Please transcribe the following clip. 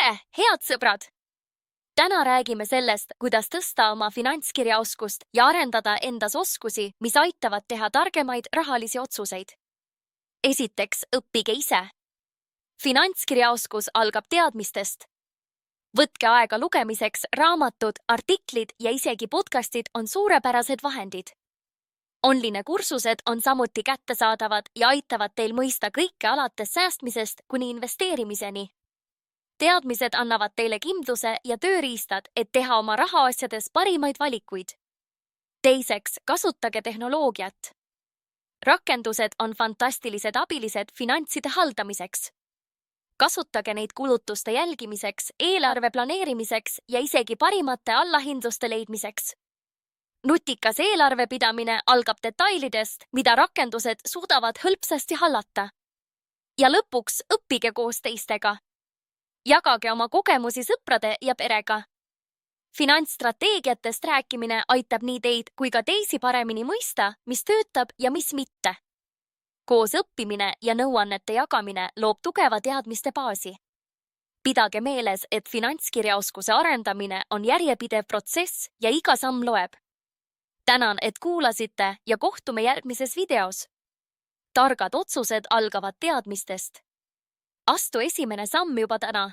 tere, head sõbrad! Täna räägime sellest, kuidas tõsta oma finantskirjaoskust ja arendada endas oskusi, mis aitavad teha targemaid rahalisi otsuseid. Esiteks, õppige ise. Finantskirjaoskus algab teadmistest. Võtke aega lugemiseks, raamatud, artiklid ja isegi podcastid on suurepärased vahendid. Online kursused on samuti kättesaadavad ja aitavad teil mõista kõike alates säästmisest kuni investeerimiseni. Teadmised annavad teile kindluse ja tööriistad, et teha oma rahaasjades parimaid valikuid. Teiseks, kasutage tehnoloogiat. Rakendused on fantastilised abilised finantside haldamiseks. Kasutage neid kulutuste jälgimiseks, eelarve planeerimiseks ja isegi parimate allahindluste leidmiseks. Nutikas eelarvepidamine algab detailidest, mida rakendused suudavad hõlpsasti hallata. Ja lõpuks õppige koos teistega. Jagage oma kogemusi sõprade ja perega. Finantsstrateegiatest rääkimine aitab nii teid kui ka teisi paremini mõista, mis töötab ja mis mitte. Koos õppimine ja nõuannete jagamine loob tugeva teadmiste baasi. Pidage meeles, et finantskirjaoskuse arendamine on järjepidev protsess ja iga samm loeb. Tänan, et kuulasite ja kohtume järgmises videos. Targad otsused algavad teadmistest. Astu esimene samm juba täna.